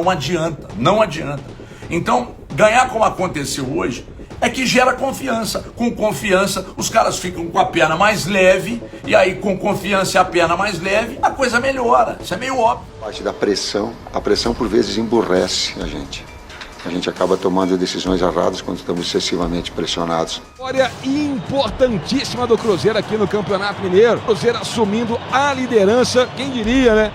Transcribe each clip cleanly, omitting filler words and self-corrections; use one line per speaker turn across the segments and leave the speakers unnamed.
Não adianta, não adianta. Então, ganhar como aconteceu hoje é que gera confiança. Com confiança, os caras ficam com a perna mais leve, e aí com confiança e a perna mais leve, a coisa melhora. Isso é meio óbvio.
Parte da pressão, a pressão por vezes emburrece a gente. A gente acaba tomando decisões erradas quando estamos excessivamente pressionados.
Vitória importantíssima do Cruzeiro aqui no Campeonato Mineiro. Cruzeiro assumindo a liderança, quem diria, né?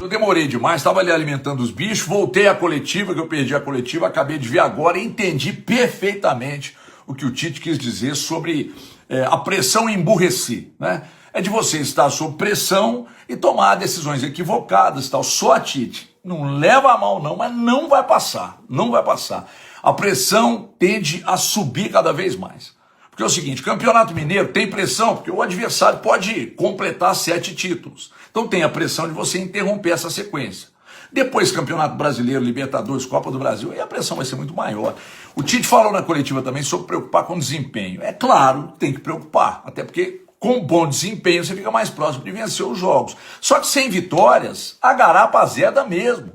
Eu demorei demais, estava ali alimentando os bichos, voltei à coletiva, que eu perdi a coletiva, acabei de ver agora e entendi perfeitamente o que o Tite quis dizer sobre a pressão emburrecer, né? É de você estar sob pressão e tomar decisões equivocadas e tal. Só a Tite. Não leva a mal não, mas não vai passar, não vai passar. A pressão tende a subir cada vez mais. Porque é o seguinte, Campeonato Mineiro tem pressão, porque o adversário pode completar 7 títulos. Então tem a pressão de você interromper essa sequência. Depois Campeonato Brasileiro, Libertadores, Copa do Brasil, aí a pressão vai ser muito maior. O Tite falou na coletiva também sobre preocupar com o desempenho. É claro, tem que preocupar, até porque com bom desempenho você fica mais próximo de vencer os jogos. Só que sem vitórias, a garapa azeda mesmo.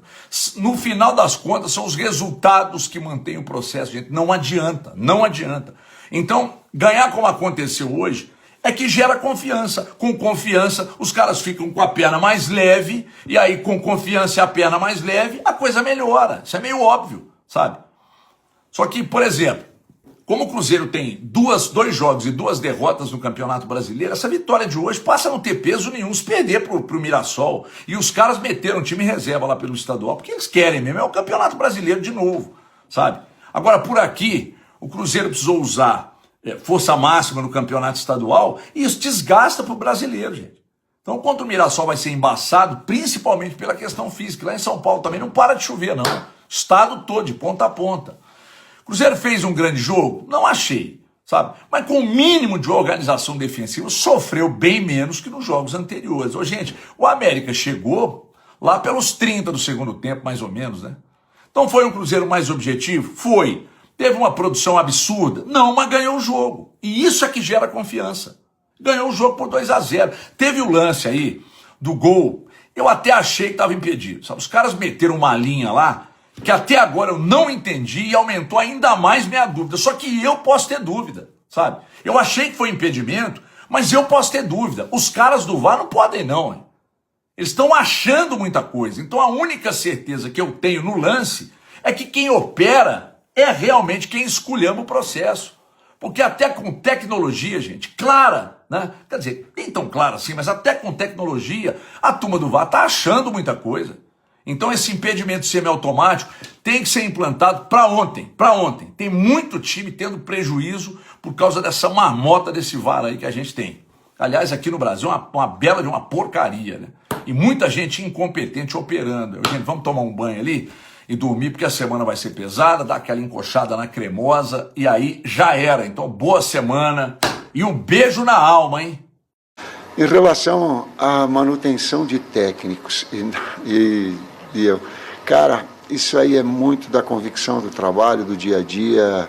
No final das contas, são os resultados que mantêm o processo, gente. Não adianta, não adianta. Então, ganhar como aconteceu hoje é que gera confiança. Com confiança, os caras ficam com a perna mais leve, e aí com confiança e a perna mais leve, a coisa melhora. Isso é meio óbvio, sabe? Só que, por exemplo, como o Cruzeiro tem dois jogos e 2 derrotas no Campeonato Brasileiro, essa vitória de hoje passa a não ter peso nenhum se perder pro Mirassol. E os caras meteram time em reserva lá pelo estadual, porque eles querem mesmo, é o Campeonato Brasileiro de novo, sabe? Agora, por aqui, o Cruzeiro precisou usar força máxima no Campeonato Estadual, e isso desgasta pro brasileiro, gente. Então, contra o Mirassol vai ser embaçado, principalmente pela questão física. Lá em São Paulo também não para de chover, não. Estado todo, de ponta a ponta. Cruzeiro fez um grande jogo? Não achei, sabe? Mas com o mínimo de organização defensiva, sofreu bem menos que nos jogos anteriores. Ô, gente, o América chegou lá pelos 30 do segundo tempo, mais ou menos, né? Então foi um Cruzeiro mais objetivo? Foi. Teve uma produção absurda? Não, mas ganhou o jogo. E isso é que gera confiança. Ganhou o jogo por 2-0. Teve o lance aí do gol, eu até achei que estava impedido, sabe? Os caras meteram uma linha lá, que até agora eu não entendi, e aumentou ainda mais minha dúvida. Só que eu posso ter dúvida, sabe? Eu achei que foi impedimento, mas eu posso ter dúvida. Os caras do VAR não podem não, hein? Eles estão achando muita coisa. Então a única certeza que eu tenho no lance é que quem opera é realmente quem esculhamba o processo. Porque até com tecnologia, gente, clara, né? Quer dizer, nem tão clara assim, mas até com tecnologia, a turma do VAR está achando muita coisa. Então esse impedimento semiautomático tem que ser implantado para ontem, para ontem. Tem muito time tendo prejuízo por causa dessa marmota desse VAR aí que a gente tem. Aliás, aqui no Brasil é uma bela de uma porcaria, né? E muita gente incompetente operando. Gente, vamos tomar um banho ali e dormir, porque a semana vai ser pesada, dar aquela encoxada na cremosa, e aí já era. Então, boa semana e um beijo na alma, hein?
Em relação à manutenção de técnicos cara, isso aí é muito da convicção do trabalho, do dia a dia,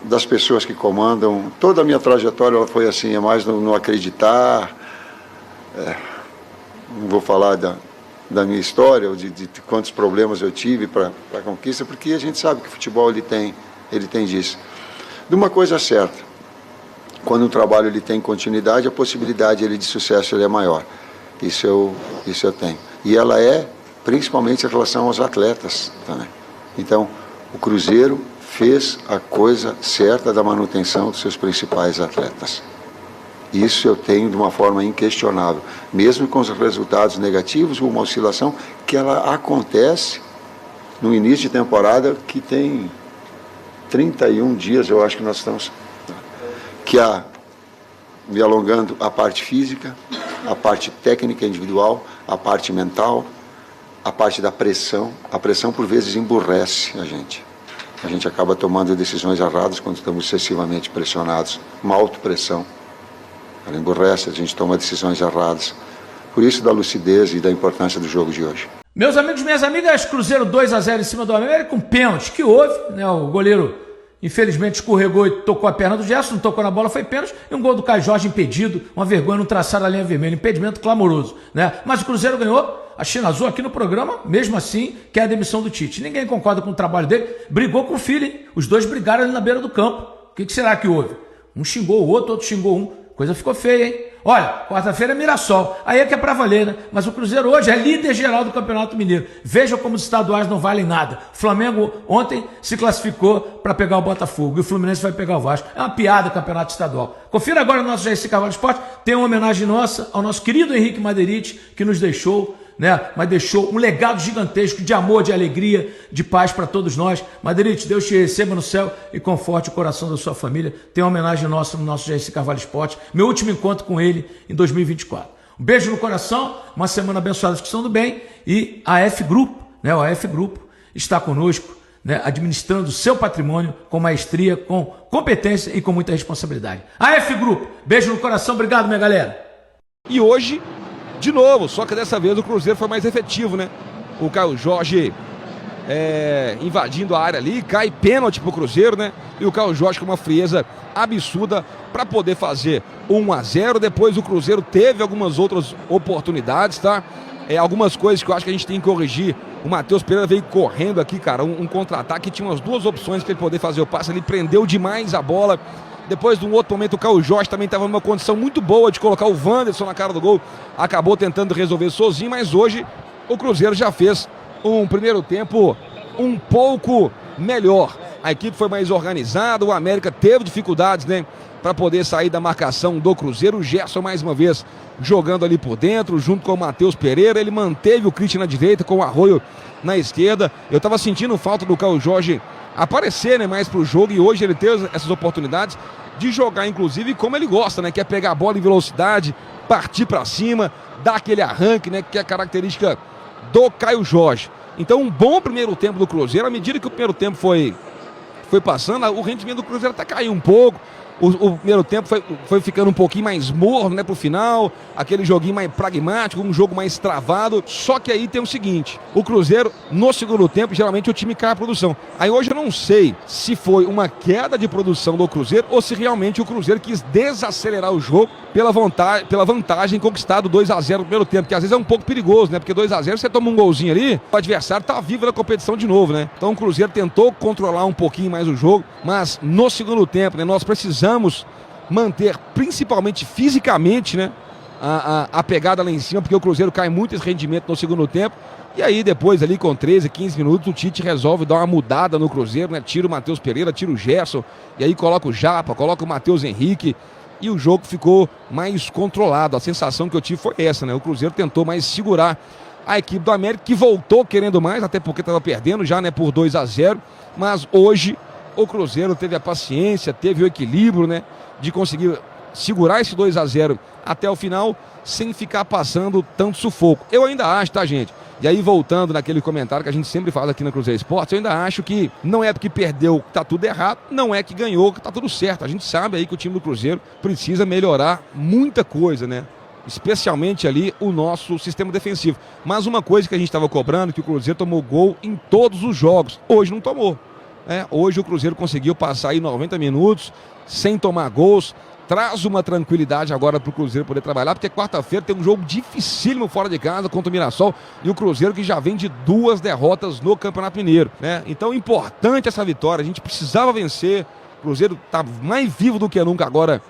das pessoas que comandam. Toda a minha trajetória ela foi assim, é mais no acreditar, não vou falar da minha história, ou de quantos problemas eu tive para a conquista, porque a gente sabe que o futebol ele tem disso. De uma coisa certa, quando o trabalho ele tem continuidade, a possibilidade de sucesso ele é maior. Isso eu tenho. E ela é principalmente em relação aos atletas também. Então, o Cruzeiro fez a coisa certa da manutenção dos seus principais atletas. Isso eu tenho de uma forma inquestionável. Mesmo com os resultados negativos, uma oscilação que ela acontece no início de temporada, que tem 31 dias, eu acho que nós estamos, que me alongando a parte física, a parte técnica individual, a parte mental, a parte da pressão. A pressão por vezes emburrece a gente. A gente acaba tomando decisões erradas quando estamos excessivamente pressionados, uma autopressão. Ela emburrece, a gente toma decisões erradas. Por isso da lucidez e da importância do jogo de hoje.
Meus amigos, minhas amigas, Cruzeiro 2-0 em cima do América, com pênalti que houve, né? O goleiro Infelizmente escorregou e tocou a perna do Gerson, não tocou na bola, foi pênalti. E um gol do Caio Jorge impedido, uma vergonha no traçar a linha vermelha, impedimento clamoroso, né? Mas o Cruzeiro ganhou. A China Azul aqui no programa, mesmo assim, quer a demissão do Tite. Ninguém concorda com o trabalho dele. Brigou com o filho, hein? Os dois brigaram ali na beira do campo. O que será que houve? Um xingou o outro xingou um. Coisa ficou feia, hein? Olha, quarta-feira é Mirassol. Aí é que é pra valer, né? Mas o Cruzeiro hoje é líder geral do Campeonato Mineiro. Veja como os estaduais não valem nada. O Flamengo ontem se classificou para pegar o Botafogo. E o Fluminense vai pegar o Vasco. É uma piada o Campeonato Estadual. Confira agora o nosso GC Cavalo Esporte. Tem uma homenagem nossa ao nosso querido Henrique Maderite, que nos deixou, né? Mas deixou um legado gigantesco de amor, de alegria, de paz para todos nós. Maderite, Deus te receba no céu e conforte o coração da sua família. Tem uma homenagem nossa no nosso GC Carvalho Esporte. Meu último encontro com ele em 2024. Um beijo no coração, uma semana abençoada de Ficção do Bem. E a F Grupo, né? O AF Grupo está conosco, né? Administrando o seu patrimônio com maestria, com competência e com muita responsabilidade. A F Grupo, beijo no coração, obrigado, minha galera.
E hoje, de novo, só que dessa vez o Cruzeiro foi mais efetivo, né? O Caio Jorge invadindo a área ali, cai pênalti pro Cruzeiro, né? E o Caio Jorge com uma frieza absurda para poder fazer 1-0. Depois o Cruzeiro teve algumas outras oportunidades, tá? Algumas coisas que eu acho que a gente tem que corrigir. O Matheus Pereira veio correndo aqui, cara, um contra-ataque, tinha umas duas opções para ele poder fazer o passe, ele prendeu demais a bola. Depois, de um outro momento, o Caio Jorge também estava numa condição muito boa de colocar o Wanderson na cara do gol. Acabou tentando resolver sozinho, mas hoje o Cruzeiro já fez um primeiro tempo um pouco melhor. A equipe foi mais organizada, o América teve dificuldades, né, para poder sair da marcação do Cruzeiro. O Gerson, mais uma vez, jogando ali por dentro, junto com o Matheus Pereira. Ele manteve o Christian na direita, com o Arroio na esquerda. Eu estava sentindo falta do Caio Jorge aparecer, né, mais pro jogo, e hoje ele teve essas oportunidades de jogar, inclusive, como ele gosta, né, que é pegar a bola em velocidade, partir para cima, dar aquele arranque, né, que é a característica do Caio Jorge. Então, um bom primeiro tempo do Cruzeiro. À medida que o primeiro tempo foi passando, o rendimento do Cruzeiro até caiu um pouco. O primeiro tempo foi ficando um pouquinho mais morno, né, pro final, aquele joguinho mais pragmático, um jogo mais travado. Só que aí tem o seguinte, o Cruzeiro, no segundo tempo, geralmente o time cai a produção. Aí hoje eu não sei se foi uma queda de produção do Cruzeiro ou se realmente o Cruzeiro quis desacelerar o jogo pela vantagem conquistada 2-0 no primeiro tempo, que às vezes é um pouco perigoso, né, porque 2-0 você toma um golzinho ali, o adversário tá vivo na competição de novo, né. Então o Cruzeiro tentou controlar um pouquinho mais o jogo, mas no segundo tempo, né, nós precisamos manter, principalmente fisicamente, né, a pegada lá em cima, porque o Cruzeiro cai muito esse rendimento no segundo tempo. E aí depois ali com 13, 15 minutos o Tite resolve dar uma mudada no Cruzeiro, né, tira o Matheus Pereira, tira o Gerson, e aí coloca o Japa, coloca o Matheus Henrique, e o jogo ficou mais controlado. A sensação que eu tive foi essa, né, o Cruzeiro tentou mais segurar a equipe do América, que voltou querendo mais, até porque estava perdendo já, né, por 2-0, mas hoje o Cruzeiro teve a paciência, teve o equilíbrio, né, de conseguir segurar esse 2-0 até o final, sem ficar passando tanto sufoco. Eu ainda acho, tá, gente? E aí, voltando naquele comentário que a gente sempre fala aqui na Cruzeiro Esportes, eu ainda acho que não é porque perdeu que tá tudo errado, não é que ganhou que tá tudo certo. A gente sabe aí que o time do Cruzeiro precisa melhorar muita coisa, né? Especialmente ali o nosso sistema defensivo. Mas uma coisa que a gente estava cobrando, que o Cruzeiro tomou gol em todos os jogos. Hoje não tomou. Hoje o Cruzeiro conseguiu passar aí 90 minutos sem tomar gols. Traz uma tranquilidade agora para o Cruzeiro poder trabalhar, porque quarta-feira tem um jogo dificílimo fora de casa contra o Mirassol, e o Cruzeiro que já vem de 2 derrotas no Campeonato Mineiro, né? Então importante essa vitória, a gente precisava vencer. O Cruzeiro está mais vivo do que nunca agora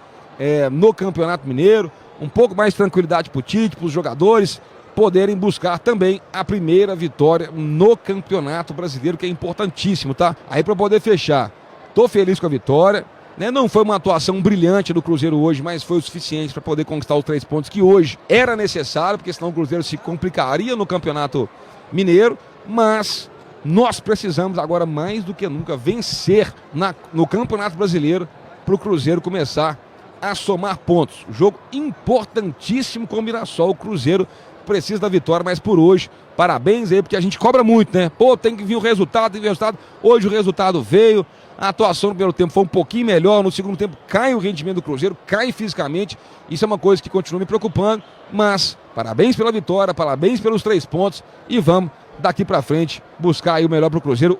no Campeonato Mineiro. Um pouco mais de tranquilidade para o Tite, para os jogadores poderem buscar também a primeira vitória no Campeonato Brasileiro, que é importantíssimo, tá? Aí para poder fechar, tô feliz com a vitória, né? Não foi uma atuação brilhante do Cruzeiro hoje, mas foi o suficiente para poder conquistar os 3 pontos que hoje era necessário, porque senão o Cruzeiro se complicaria no Campeonato Mineiro. Mas nós precisamos agora mais do que nunca vencer no Campeonato Brasileiro para o Cruzeiro começar a somar pontos. Jogo importantíssimo com o Mirassol. O Cruzeiro precisa da vitória, mas por hoje, parabéns aí, porque a gente cobra muito, né? Pô, tem que vir o resultado, tem que vir o resultado. Hoje o resultado veio, a atuação no primeiro tempo foi um pouquinho melhor, no segundo tempo cai o rendimento do Cruzeiro, cai fisicamente, isso é uma coisa que continua me preocupando, mas parabéns pela vitória, parabéns pelos 3 pontos, e vamos daqui pra frente buscar aí o melhor pro Cruzeiro.